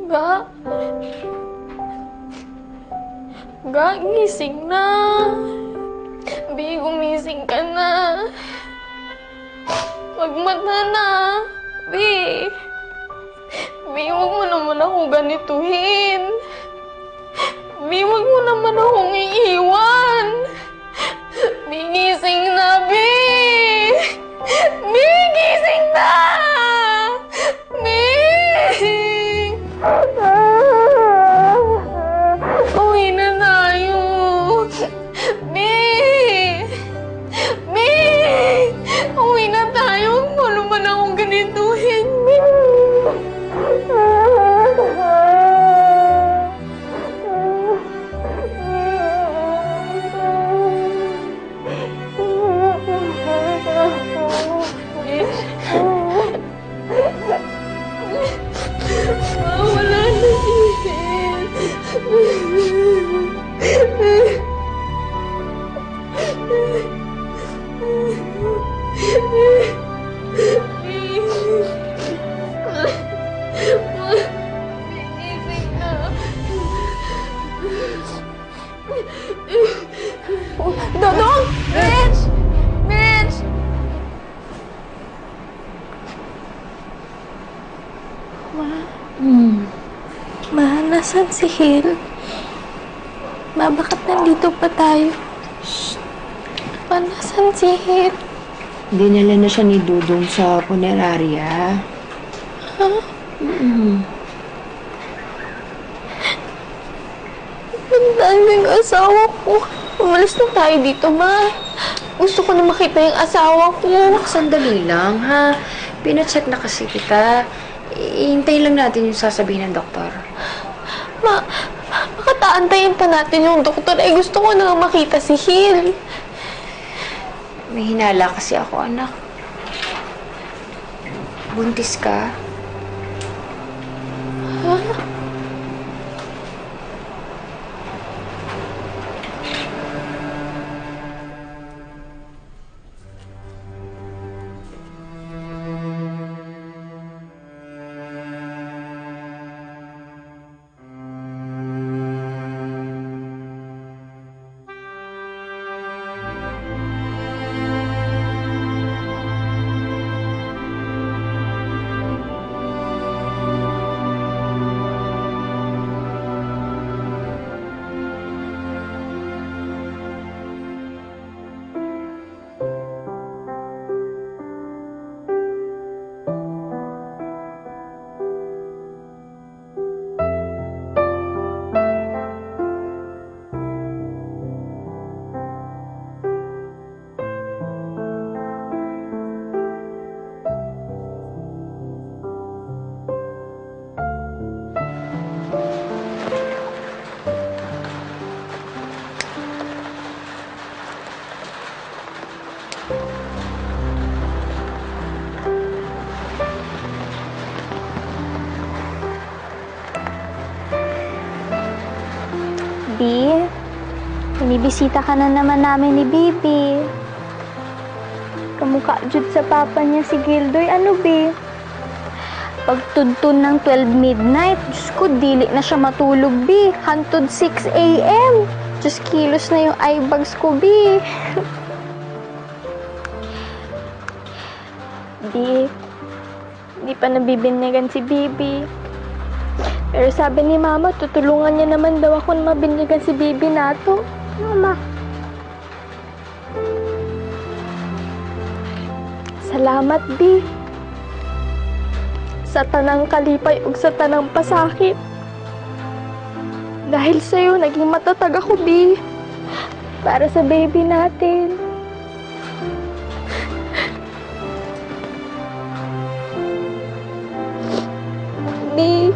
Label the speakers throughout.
Speaker 1: Ga? Ga, gising na. Bi, gumising ka na. Magmata na. Bi. Bi, huwag mo naman akong ganituhin. Bi, huwag mo naman akong iiwan. Bi, gising na, Bi. Bi, gising na. Bi. Uwi na tayo. Bi. Bi. Uwi na tayo. Huwag mo naman akong ganituhin, Bi. Wala na Dodong! Mitch! Mitch! Ma, nasan si Hill? Ma, bakit nandito pa tayo? Shh. Ma, nasan si Hill?
Speaker 2: Dinala na siya ni Dudong sa punerarya.
Speaker 1: Ha? Ang daming asawa ko. Umalis na tayo dito, Ma. Gusto ko na makita yung asawa ko.
Speaker 2: Anak, sandali lang, ha? Pinacheck na kasi kita. Ihintayin lang natin yung sasabihin ng doktor.
Speaker 1: Ma, bakit aantayin pa natin yung doktor? Eh, gusto ko na makita si Hill.
Speaker 2: May hinala kasi ako, anak. Buntis ka?
Speaker 1: Ha?
Speaker 3: Bi, binibisita ka na naman namin ni Bibi. Kamukha jud sa papa niya si Gildoy. Ano, Bi? Pagtudtun ng 12 midnight, Diyos ko, dili na siya matulog, Bi. Hantod 6 a.m. Diyos, kilos na yung eye bags ko, Bi. Bi, hindi pa nabibinyagan si Bibi. Pero sabi ni Mama, tutulungan niya naman daw ako na mabinyagan si Bibi nato. Mama. Salamat, Bi. Sa tanang kalipay ug sa tanang pasakit. Dahil sa'yo, naging matatag ako, Bi. Para sa baby natin. Bi.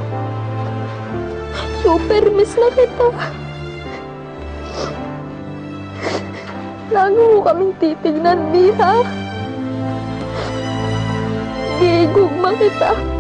Speaker 3: Super miss na kita. Lagi mo kaming titignan, Bi, ha? Gigugma kita.